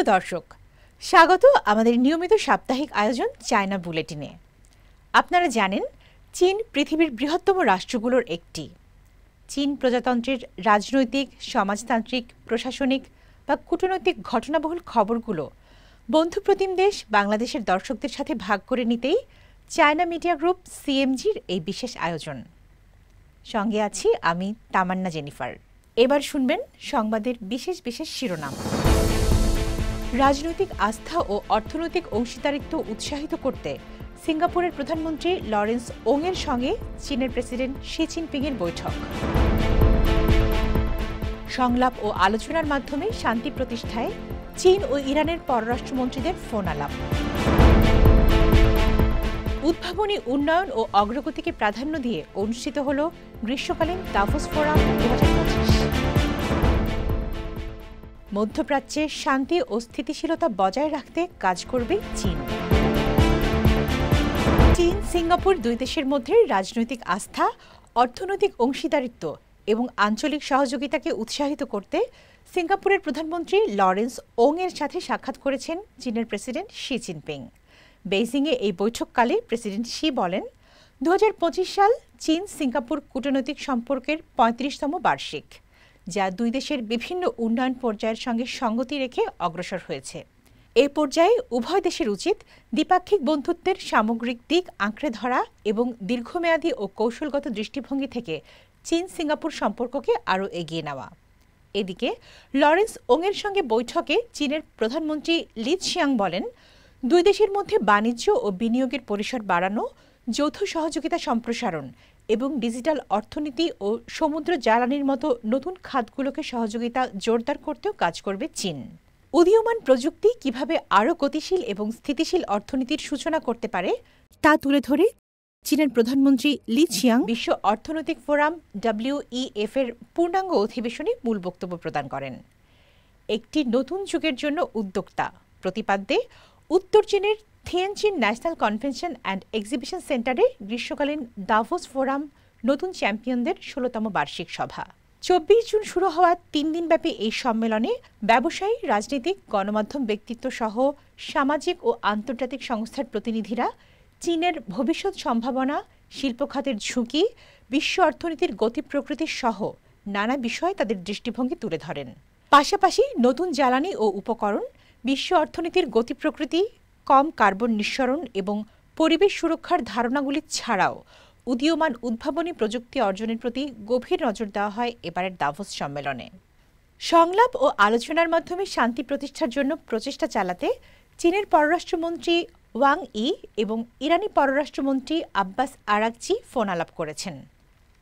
প্রিয় দর্শক, স্বাগত আমাদের নিয়মিত সাপ্তাহিক আয়োজন চায়না বুলেটিনে। আপনারা জানেন, চীন পৃথিবীর বৃহত্তম রাষ্ট্রগুলোর একটি। চীন প্রজাতন্ত্রের রাজনৈতিক, সমাজতান্ত্রিক, প্রশাসনিক বা কূটনৈতিক ঘটনাবহুল খবরগুলো বন্ধুপ্রতিম দেশ বাংলাদেশের দর্শকদের সাথে ভাগ করে নিতেই চায়না মিডিয়া গ্রুপ সিএমজির এই বিশেষ আয়োজন। সঙ্গে আছি আমি তামান্না জেনিফার। এবার শুনবেন সংবাদের বিশেষ বিশেষ শিরোনাম। রাজনৈতিক আস্থা ও অর্থনৈতিক অংশীদারিত্ব উৎসাহিত করতে সিঙ্গাপুরের প্রধানমন্ত্রী লরেন্স ওংয়ের সঙ্গে চীনের প্রেসিডেন্ট শি জিনপিংয়ের বৈঠক। সংলাপ ও আলোচনার মাধ্যমে শান্তি প্রতিষ্ঠায় চীন ও ইরানের পররাষ্ট্রমন্ত্রীদের ফোন আলাপ। উদ্ভাবনী উন্নয়ন ও অগ্রগতিকে প্রাধান্য দিয়ে অনুষ্ঠিত হল গ্রীষ্মকালীন দাভোস ফোরাম 2025। মধ্যপ্রাচ্যে শান্তি ও স্থিতিশীলতা বজায় রাখতে কাজ করবে চীন। চীন সিঙ্গাপুর দুই দেশের মধ্যে রাজনৈতিক আস্থা, অর্থনৈতিক অংশীদারিত্ব এবং আঞ্চলিক সহযোগিতাকে উৎসাহিত করতে সিঙ্গাপুরের প্রধানমন্ত্রী লরেন্স ওংয়ের সাথে সাক্ষাৎ করেছেন চীনের প্রেসিডেন্ট শি জিনপিং। বেইজিংয়ে এই বৈঠককালে প্রেসিডেন্ট শি বলেন, 2025 সাল চীন সিঙ্গাপুর কূটনৈতিক সম্পর্কের 35তম বার্ষিক, যা দুই দেশের বিভিন্ন উন্নয়ন পর্যায়ের সঙ্গে সঙ্গতি রেখে অগ্রসর হয়েছে। এ পর্যায়ে উভয় দেশের উচিত দ্বিপাক্ষিক বন্ধুত্বের সামগ্রিক দিক আঁকড়ে ধরা এবং দীর্ঘমেয়াদী ও কৌশলগত দৃষ্টিভঙ্গি থেকে চীন সিঙ্গাপুর সম্পর্ককে আরও এগিয়ে নেওয়া। এদিকে লরেন্স ওংয়ের সঙ্গে বৈঠকে চীনের প্রধানমন্ত্রী লি ছিয়াং বলেন, দুই দেশের মধ্যে বাণিজ্য ও বিনিয়োগের পরিসর বাড়ানো, যৌথ সহযোগিতা সম্প্রসারণ এবং ডিজিটাল অর্থনীতি ও সমুদ্র জ্বালানির মতো নতুন খাতগুলোকে সহযোগিতা জোরদার করতেও কাজ করবে চীন। উদীয়মান প্রযুক্তি কিভাবে আরও গতিশীল এবং স্থিতিশীল অর্থনীতির সূচনা করতে পারে তা তুলে ধরে চীনের প্রধানমন্ত্রী লি ছিয়াং বিশ্ব অর্থনৈতিক ফোরাম WEF এর পূর্ণাঙ্গ অধিবেশনে মূল বক্তব্য প্রদান করেন। একটি নতুন যুগের জন্য উদ্যোক্তা প্রতিপাদ্যে উত্তর চীনের থিয়েনচিন ন্যাশনাল কনভেনশন অ্যান্ড এক্সিবিশন সেন্টারে গ্রীষ্মকালীন দাভোস ফোরাম নতুন চ্যাম্পিয়নদের 16তম বার্ষিক সভা। 24 জুন শুরু হওয়া 3 দিনব্যাপী এই সম্মেলনে ব্যবসায়ী, রাজনীতিক, গণমাধ্যম ব্যক্তিত্ব সহ সামাজিক ও আন্তর্জাতিক সংস্থার প্রতিনিধিরা চীনের ভবিষ্যৎ সম্ভাবনা, শিল্প খাতের ঝুঁকি, বিশ্ব অর্থনীতির গতি প্রকৃতি সহ নানা বিষয়ে তাদের দৃষ্টিভঙ্গি তুলে ধরেন। পাশাপাশি নতুন জ্বালানি ও উপকরণ, বিশ্ব অর্থনীতির গতি প্রকৃতি, কম কার্বন নিঃসরণ এবং পরিবেশ সুরক্ষার ধারণাগুলি ছাড়াও উদীয়মান উদ্ভাবনী প্রযুক্তি অর্জনের প্রতি গভীর নজর দেওয়া হয় এবারের দাভোস সম্মেলনে। সংলাপ ও আলোচনার মাধ্যমে শান্তি প্রতিষ্ঠার জন্য প্রচেষ্টা চালাতে চীনের পররাষ্ট্রমন্ত্রী ওয়াং ই এবং ইরানি পররাষ্ট্রমন্ত্রী আব্বাস আরাগচি ফোন আলাপ করেছেন।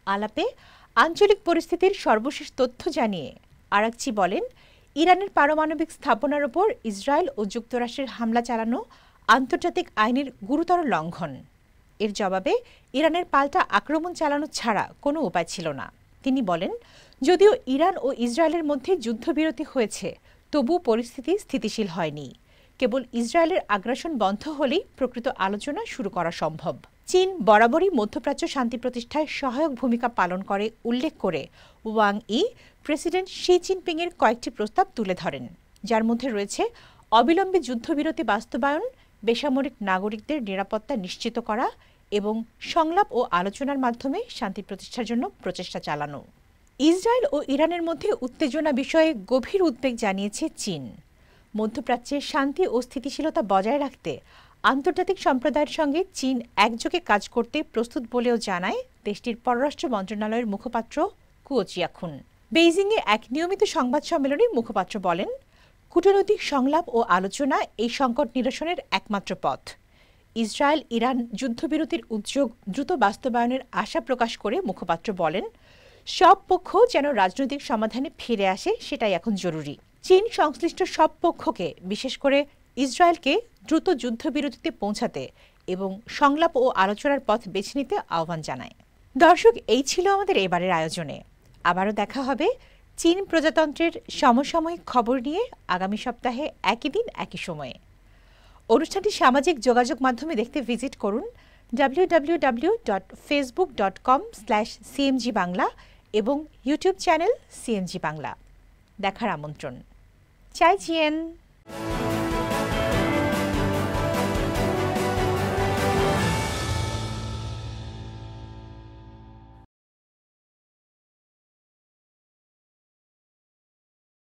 আলাপে আঞ্চলিক পরিস্থিতির সর্বশেষ তথ্য জানিয়ে আরাগচি বলেন, ইরানের পারমাণবিক স্থাপনার ওপর ইসরায়েল ও যুক্তরাষ্ট্রের হামলা চালানো আন্তর্জাতিক আইনের গুরুতর লঙ্ঘন। এর জবাবে ইরানের পাল্টা আক্রমণ চালানো ছাড়া কোনো উপায় ছিল না। তিনি বলেন, যদিও ইরান ও ইসরায়েলের মধ্যে যুদ্ধবিরতি হয়েছে, তবু পরিস্থিতি স্থিতিশীল হয়নি। কেবল ইসরায়েলের আগ্রাসন বন্ধ হলেই প্রকৃত আলোচনা শুরু করা সম্ভব। চীন বরাবরই মধ্যপ্রাচ্য শান্তি প্রতিষ্ঠায় সহায়ক ভূমিকা পালন করে উল্লেখ করে ওয়াং ই প্রেসিডেন্ট শি জিনপিংয়ের কয়েকটি প্রস্তাব তুলে ধরেন, যার মধ্যে রয়েছে অবিলম্বে যুদ্ধবিরতি বাস্তবায়ন, বেসামরিক নাগরিকদের নিরাপত্তা নিশ্চিত করা এবং সংলাপ ও আলোচনার মাধ্যমে শান্তি প্রতিষ্ঠার জন্য প্রচেষ্টা চালানো। ইসরায়েল ও ইরানের মধ্যে উত্তেজনা বিষয়ে গভীর উদ্বেগ জানিয়েছে চীন। মধ্যপ্রাচ্যে শান্তি ও স্থিতিশীলতা বজায় রাখতে আন্তর্জাতিক সম্প্রদায়ের সঙ্গে চীন একযোগে কাজ করতে প্রস্তুত বলেও জানায় দেশটির পররাষ্ট্র মন্ত্রণালয়ের মুখপাত্র কুও চিয়াখুন। বেইজিংয়ে এক নিয়মিত সংবাদ সম্মেলনে মুখপাত্র বলেন, কূটনৈতিক সংলাপ ও আলোচনা এই সংকট নিরসনের একমাত্র পথ। ইসরায়েল ইরান যুদ্ধবিরতির উদ্যোগ দ্রুত বাস্তবায়নের আশা প্রকাশ করে মুখপাত্র বলেন, সব পক্ষ যেন রাজনৈতিক সমাধানে ফিরে আসে, সেটাই এখন জরুরি। চীন সংশ্লিষ্ট সব পক্ষকে, বিশেষ করে ইসরায়েলকে দ্রুত যুদ্ধবিরতিতে পৌঁছাতে এবং সংলাপ ও আলোচনার পথ বেছে নিতে আহ্বান জানায়। দর্শক, এই ছিল আমাদের এবারের আয়োজনে। আবারও দেখা হবে চীন প্রজাতন্ত্রের সমসাময়িক খবর নিয়ে আগামী সপ্তাহে একই দিন একই সময়ে। অনুষ্ঠানটি সামাজিক যোগাযোগ মাধ্যমে দেখতে ভিজিট করুন www.facebook.com/cmg বাংলা এবং ইউটিউব চ্যানেল সিএমজি বাংলা। দেখার আমন্ত্রণ। 再见